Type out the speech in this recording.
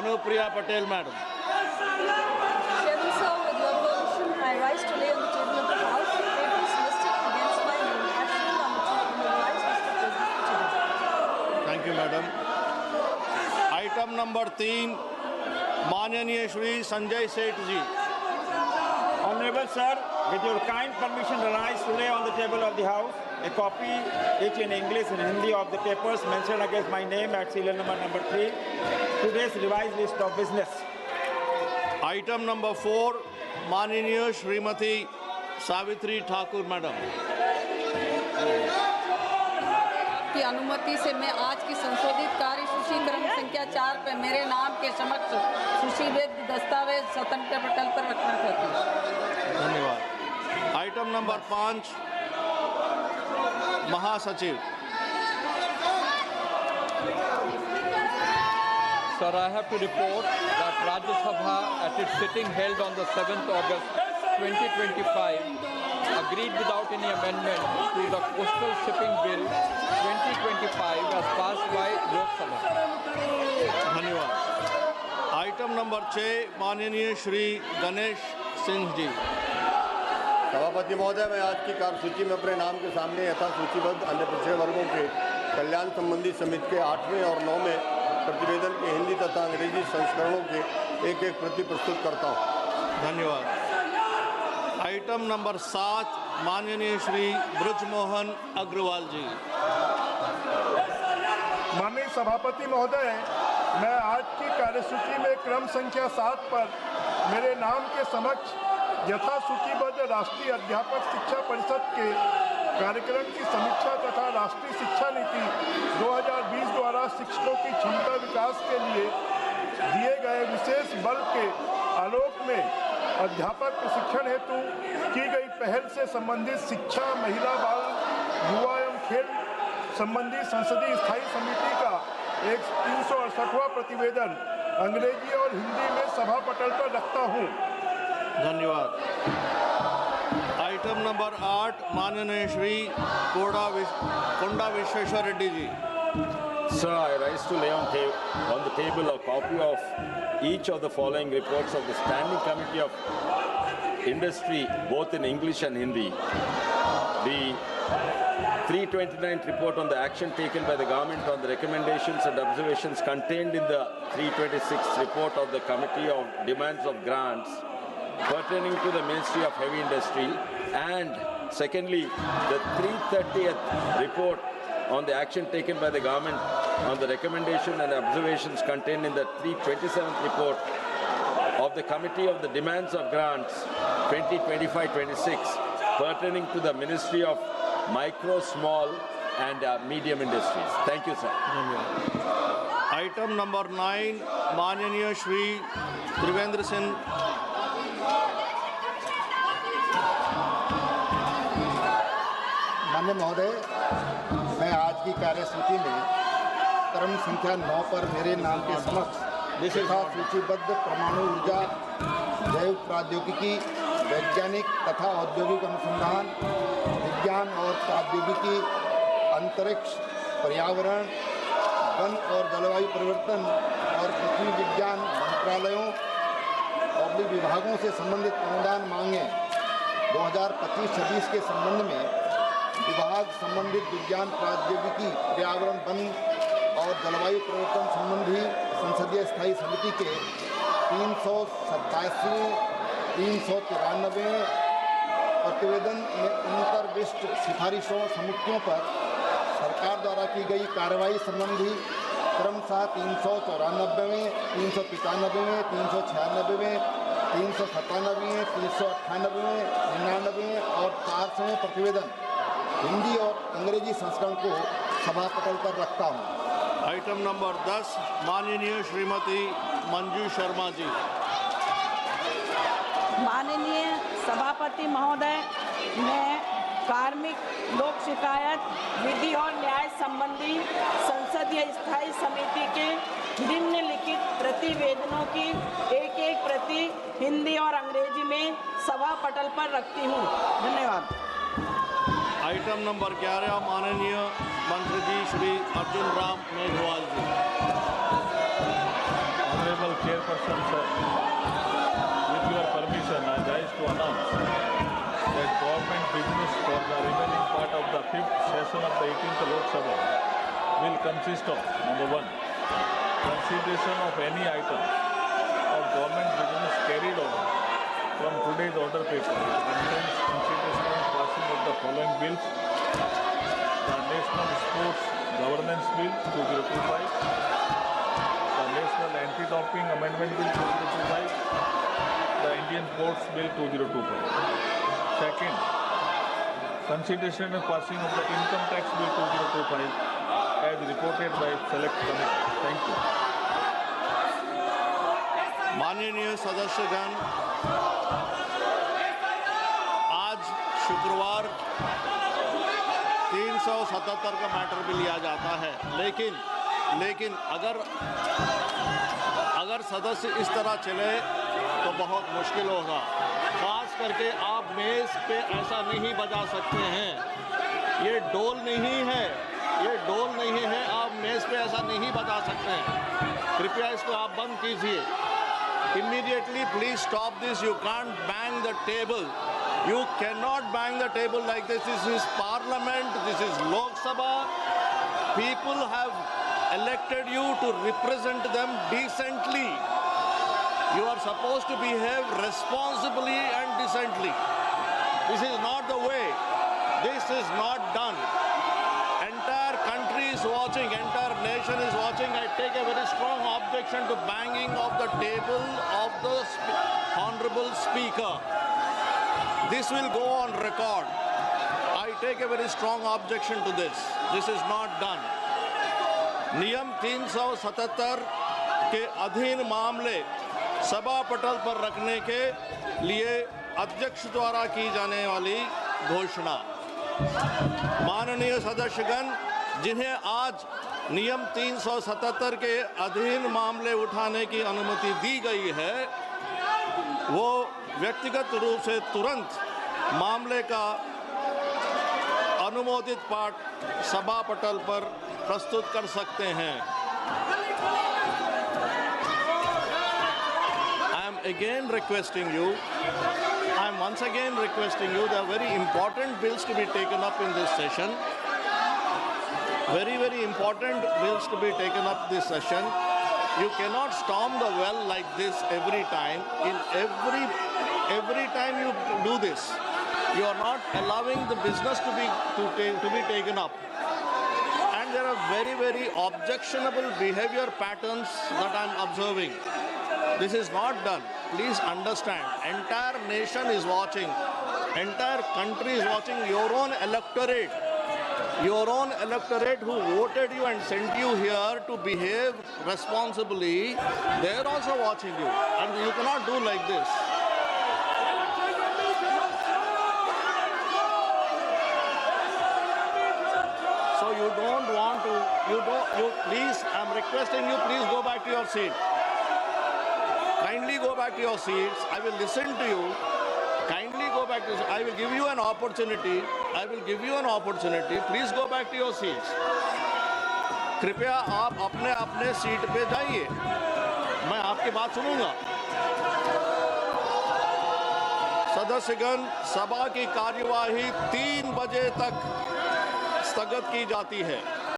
Anupriya Patel, madam. Chairman sir, with your permission, I rise to lay on the table of the House the papers listed against my name as shown on the chief of the rise, Mr. President. Thank you, madam. Item number 3, माननीय श्री संजय सेठ जी. Honorable sir, with your kind permission, I rise to lay on the table of the House a copy, each in English and Hindi, of the papers mentioned against my name at serial number 3, today's revised list of business. Item number 4, माननीय Shrimati Savitri Thakur madam. की अनुमति से मैं आज की संशोधित कार्यसूची क्रम संख्या 4 पर मेरे नाम के समक्ष सूचीबद्ध दस्तावेज स्वतंत्र पटल पर रखना चाहती हूँ. धन्यवाद. आइटम नंबर 5, महासचिव. Sir, I have to report that Rajya Sabha at its sitting held on the 7th August 2025 agreed without any amendment to the Coastal Shipping Bill 2025 as passed by Lok Sabha. धन्यवाद. Item number 6, माननीय श्री गणेश सिंह जी. सभापति महोदय, मैं आज की कार्यसूची में अपने नाम के सामने यथा सूचीबद्ध अन्य पिछड़े वर्गों के कल्याण संबंधी समिति के 8वें और 9वें प्रतिवेदन के हिंदी तथा अंग्रेजी संस्करणों के एक प्रति प्रस्तुत करता हूँ. धन्यवाद. आइटम नंबर 7, माननीय श्री ब्रजमोहन अग्रवाल जी. माननीय सभापति महोदय, मैं आज की कार्यसूची में क्रम संख्या 7 पर मेरे नाम के समक्ष यथा सूचीबद्ध राष्ट्रीय अध्यापक शिक्षा परिषद के कार्यक्रम की समीक्षा तथा राष्ट्रीय शिक्षा नीति 2020 द्वारा शिक्षकों की क्षमता विकास के लिए दिए गए विशेष बल के आलोक में अध्यापक प्रशिक्षण हेतु की गई पहल से संबंधित शिक्षा, महिला, बाल, युवा एवं खेल संबंधी संसदीय स्थायी समिति का 368वां प्रतिवेदन अंग्रेजी और हिंदी में सभा पटल पर रखता हूँ. धन्यवाद. आइटम नंबर 8, माननीय श्री कोंडा Vishweshwar Reddy ji. Sir, I rise to lay on the table a copy of each of the following reports of the Standing Committee of Industry, both in English and Hindi. The 329th report on the action taken by the government on the recommendations and observations contained in the 326th report of the Committee of Demands of Grants pertaining to the Ministry of Heavy Industry, and secondly, the 330th report on the action taken by the government on the recommendation and observations contained in the 327th report of the Committee of the Demands of Grants 2025-26 pertaining to the Ministry of Micro, Small and Medium Industries. Thank you, sir. Item number 9, माननीय श्री त्रिवेंद्र सिंह. माननीय महोदय, मैं आज की कार्यसूची में क्रम संख्या 9 पर मेरे नाम के समक्ष तथा सूचीबद्ध परमाणु ऊर्जा, जैव प्रौद्योगिकी, वैज्ञानिक तथा औद्योगिक अनुसंधान, विज्ञान और प्रौद्योगिकी, अंतरिक्ष, पर्यावरण, वन और जलवायु परिवर्तन और पृथ्वी विज्ञान मंत्रालयों और विभागों से संबंधित अनुदान मांगे 2025-26 के संबंध में विभाग संबंधित विज्ञान, प्रौद्योगिकी, पर्यावरण, वन और जलवायु परिवर्तन संबंधी संसदीय स्थायी समिति के 387वें, 393वें प्रतिवेदन में अंतर्विष्ट सिफारिशों समितियों पर सरकार द्वारा की गई कार्रवाई संबंधी क्रमशः 394वें, 395वें, 396वें, 397वें, 398वें, 99वें और 400वें प्रतिवेदन हिंदी और अंग्रेजी संस्करण को सभा पटल पर रखता हूँ. आइटम नंबर 10, माननीय श्रीमती मंजू शर्मा जी. माननीय सभापति महोदय, मैं कार्मिक लोक शिकायत, विधि और न्याय संबंधी संसदीय स्थायी समिति के निम्नलिखित प्रतिवेदनों की एक प्रति हिंदी और अंग्रेजी में सभा पटल पर रखती हूँ. धन्यवाद. आइटम नंबर 11, माननीय मंत्री जी Shri Arjun Ram Meghwal ji. Honourable Chairperson, sir, with your permission, I rise to announce that government business for the remaining part of the 5th session of the 18th Lok Sabha will consist of, number 1, consideration of any item of government business carried over from today's order paper. It contains consideration and passing of the following bills: the National Sports Governance Bill 2025, the National Anti-Doping Amendment Bill 2025, the Indian Ports Bill 2025. Second, consideration and passing of the Income Tax Bill 2025 as reported by Select Committee. Thank you. माननीय सदस्यगण, आज शुक्रवार 377 का matter भी लिया जाता है, लेकिन अगर सदस्य इस तरह चले तो बहुत मुश्किल होगा। खास करके आप मेज पे ऐसा नहीं बजा सकते हैं, ये डोल नहीं है, आप मेज पे ऐसा नहीं बजा सकते हैं। कृपया इसको आप बंद कीजिए। Immediately, please stop this. You can't bang the table. You cannot bang the table like this. This is Parliament. This is Lok Sabha. People have elected you to represent them decently. You are supposed to behave responsibly and decently. This is not the way. This is not done. Entire country is watching, entire nation is watching. I take a very strong objection to banging of the table of the Honorable Speaker. This will go on record. I take a very strong objection to this. This is not done. नियम 377 के अधीन मामले सभा पटल पर रखने के लिए अध्यक्ष द्वारा की जाने वाली घोषणा। माननीय सदस्यगण, जिन्हें आज नियम 377 के अधीन मामले उठाने की अनुमति दी गई है, वो व्यक्तिगत रूप से तुरंत मामले का अनुमोदित पाठ सभा पटल पर प्रस्तुत कर सकते हैं। I am once again requesting you, there are very important bills to be taken up in this session. Very, very important bills to be taken up this session. You cannot storm the well like this every time. In every time you do this, you are not allowing the business to be taken up. And there are very, very objectionable behavior patterns that I am observing. This is not done. Please understand, entire nation is watching, entire country is watching, your own electorate who voted you and sent you here to behave responsibly, they are also watching you, and you cannot do like this. So you don't want to, please, I'm requesting you, please go back to your seat. Kindly go back to your seats. I will listen to you. Kindly go back to. I will give you an opportunity. Please go back to your seats. कृपया आप अपने seat पे जाइए. मैं आपकी बात सुनूंगा. सदस्यगण, सभा की कार्यवाही 3 बजे तक स्थगित की जाती है.